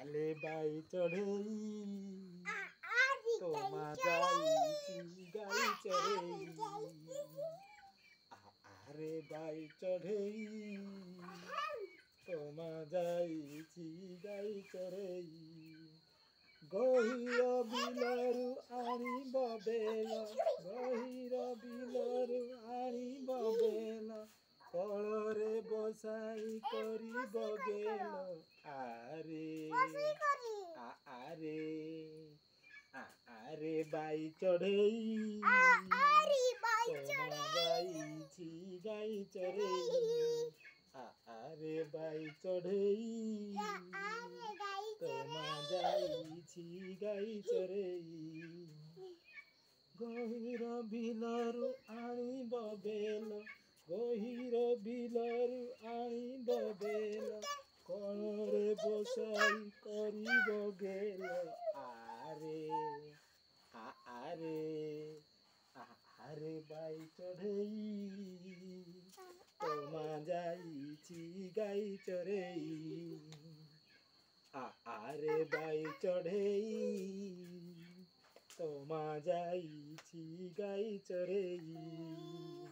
आले बाई चढ़ई तोमा जाई गाई चढ़ई आरे बाई चढ़ई तोमा जाई गाई चढ़ई गहीर बिलरू आनिब बेल गहीर बिलरू आनिब बेल कलरे बसाई करिब गेल आरे आरे बाई चढ़ई तोमा जाई गाई चढ़ई आरे बाई चढ़ई तोमा जाई गाई चढ़ई गहीर बिलरू आनिब बेल गहीर बिलरू आनिब बेल कलरे बसाई करिब गेल आरे आरे बाई चढ़ई तोमा जाई गाई चढ़ई आरे बाई चढ़ई तोमा जाई गाई चढ़ई।